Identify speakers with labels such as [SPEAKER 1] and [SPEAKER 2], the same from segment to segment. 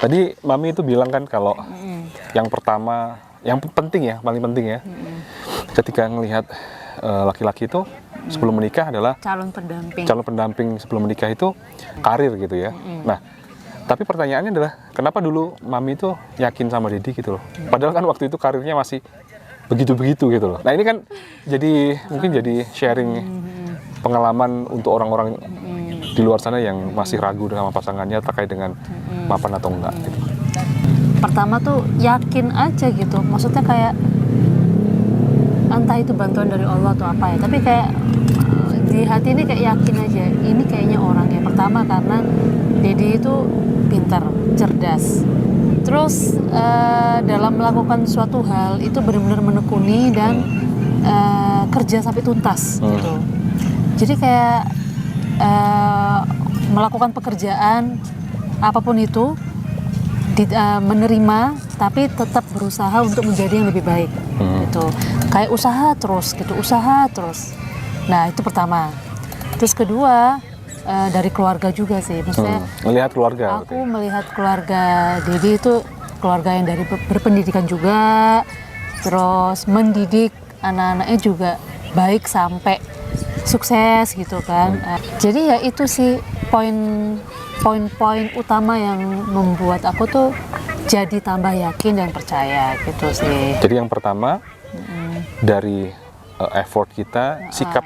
[SPEAKER 1] Tadi Mami itu bilang kan kalau yang pertama, yang penting ya, paling penting ya, ketika ngelihat laki-laki itu sebelum menikah adalah
[SPEAKER 2] calon pendamping.
[SPEAKER 1] Calon pendamping sebelum menikah itu karir gitu ya. Nah, tapi pertanyaannya adalah kenapa dulu Mami itu yakin sama Dedi gitu loh? Padahal kan waktu itu karirnya masih begitu-begitu gitu loh. Nah ini kan jadi mungkin jadi sharing pengalaman untuk orang-orang di luar sana yang masih ragu sama pasangannya terkait dengan mapan atau enggak gitu.
[SPEAKER 2] Pertama tuh yakin aja gitu, maksudnya kayak entah itu bantuan dari Allah atau apa ya, tapi kayak di hati ini kayak yakin aja ini kayaknya orangnya. Pertama karena Dedi itu pintar, cerdas, terus dalam melakukan suatu hal itu benar-benar menekuni dan kerja sampai tuntas gitu. Jadi kayak melakukan pekerjaan apapun itu menerima, tapi tetap berusaha untuk menjadi yang lebih baik gitu. Kayak usaha terus. Nah itu pertama. Terus kedua dari keluarga juga sih, maksudnya
[SPEAKER 1] melihat keluarga.
[SPEAKER 2] Aku melihat keluarga Dedi itu keluarga yang dari berpendidikan juga, terus mendidik anak-anaknya juga baik sampai sukses gitu kan. Jadi ya itu sih poin-poin utama yang membuat aku tuh jadi tambah yakin dan percaya gitu sih.
[SPEAKER 1] Jadi yang pertama dari effort kita, sikap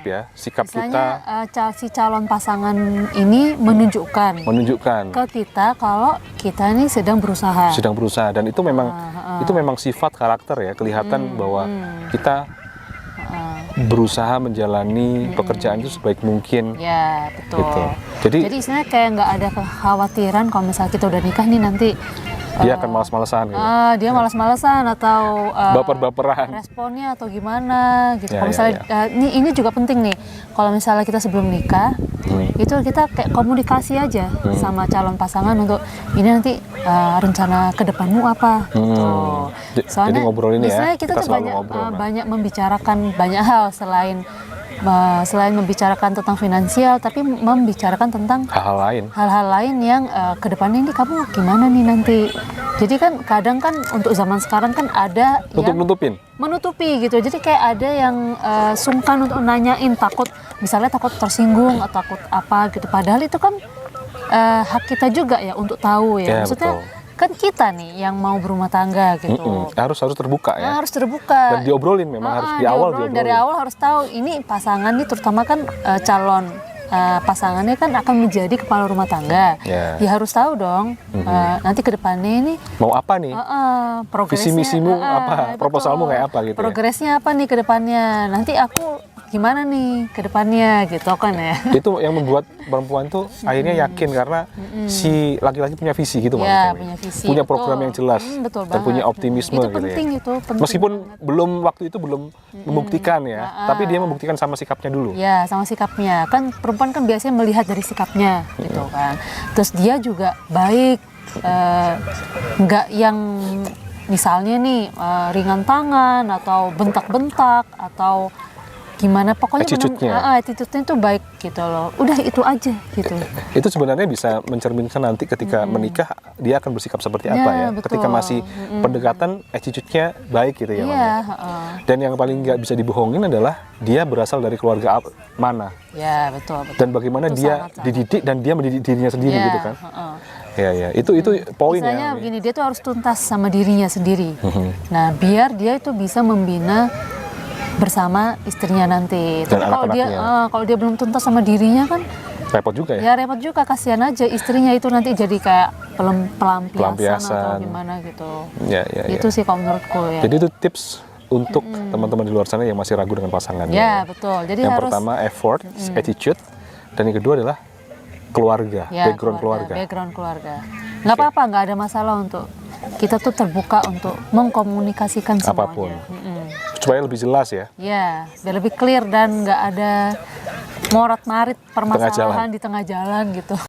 [SPEAKER 2] misalnya, kita si calon pasangan ini menunjukkan ke kita kalau kita ini sedang berusaha
[SPEAKER 1] dan itu memang sifat karakter ya, kelihatan bahwa kita berusaha menjalani pekerjaan itu sebaik mungkin.
[SPEAKER 2] Ya betul.
[SPEAKER 1] Gitu.
[SPEAKER 2] Jadi istilahnya kayak nggak ada kekhawatiran kalau misalnya kita udah nikah nih nanti
[SPEAKER 1] dia akan malas-malasan gitu.
[SPEAKER 2] Dia malas-malasan atau
[SPEAKER 1] baper-baperan
[SPEAKER 2] responnya atau gimana gitu. Kalau misalnya ini juga penting nih. Kalau misalnya kita sebelum nikah itu kita kayak komunikasi aja sama calon pasangan untuk ini nanti rencana ke depanmu apa gitu. Soalnya
[SPEAKER 1] jadi ngobrolin
[SPEAKER 2] misalnya
[SPEAKER 1] ya,
[SPEAKER 2] kita tuh banyak membicarakan banyak hal selain membicarakan tentang finansial, tapi membicarakan tentang hal-hal lain yang kedepannya ini kamu gimana nih nanti. Jadi kan kadang kan untuk zaman sekarang kan ada yang menutupi gitu. Jadi kayak ada yang sungkan untuk nanyain, takut tersinggung atau takut apa gitu. Padahal itu kan hak kita juga ya untuk tahu ya. Maksudnya betul. Kan kita nih yang mau berumah tangga gitu.
[SPEAKER 1] Harus terbuka ya.
[SPEAKER 2] Harus terbuka.
[SPEAKER 1] Dan diobrolin memang harus diobrolin.
[SPEAKER 2] Dari awal harus tahu ini pasangan nih, terutama kan calon pasangannya kan akan menjadi kepala rumah tangga. Ya harus tahu dong nanti ke depannya ini
[SPEAKER 1] mau apa nih? Visi misimu apa? Proposalmu kayak apa gitu.
[SPEAKER 2] Progresnya apa nih ke depannya? Nanti aku gimana nih ke depannya gitu kan ya.
[SPEAKER 1] Itu yang membuat perempuan tuh akhirnya yakin karena si laki-laki punya visi gitu punya program yang jelas dan punya optimisme
[SPEAKER 2] itu
[SPEAKER 1] gitu
[SPEAKER 2] penting,
[SPEAKER 1] ya.
[SPEAKER 2] Itu penting
[SPEAKER 1] meskipun waktu itu belum membuktikan ya, tapi dia membuktikan sama sikapnya dulu.
[SPEAKER 2] Ya, sama sikapnya. Kan perempuan kan biasanya melihat dari sikapnya gitu kan. Terus dia juga baik, nggak yang misalnya nih ringan tangan atau bentak-bentak atau gimana, pokoknya attitude-nya itu baik gitu loh. Udah itu aja gitu.
[SPEAKER 1] Itu sebenarnya bisa mencerminkan nanti ketika menikah dia akan bersikap seperti apa ya. Betul. Ketika masih pendekatan attitude-nya baik gitu ya. Dan yang paling nggak bisa dibohongin adalah dia berasal dari keluarga mana.
[SPEAKER 2] Ya betul.
[SPEAKER 1] Dan bagaimana itu dia dididik dan dia mendidik dirinya sendiri gitu kan. Ya, itu poin ya.
[SPEAKER 2] Misalnya begini, dia tuh harus tuntas sama dirinya sendiri. Nah, biar dia itu bisa membina bersama istrinya nanti. Tapi kalau dia belum tuntas sama dirinya kan
[SPEAKER 1] repot juga ya.
[SPEAKER 2] Ya repot juga, kasihan aja istrinya itu nanti jadi kayak pelampiasan atau gimana gitu. Itu sih kalau menurutku ya.
[SPEAKER 1] Jadi itu tips untuk teman-teman di luar sana yang masih ragu dengan pasangannya.
[SPEAKER 2] Ya betul. Jadi
[SPEAKER 1] yang pertama effort, attitude, dan yang kedua adalah keluarga, background keluarga. Nggak apa-apa, nggak ada masalah untuk kita tuh terbuka untuk mengkomunikasikan semuanya. Apapun. Supaya lebih jelas ya.
[SPEAKER 2] Ya, biar lebih clear dan nggak ada morat-marit permasalahan di tengah jalan gitu.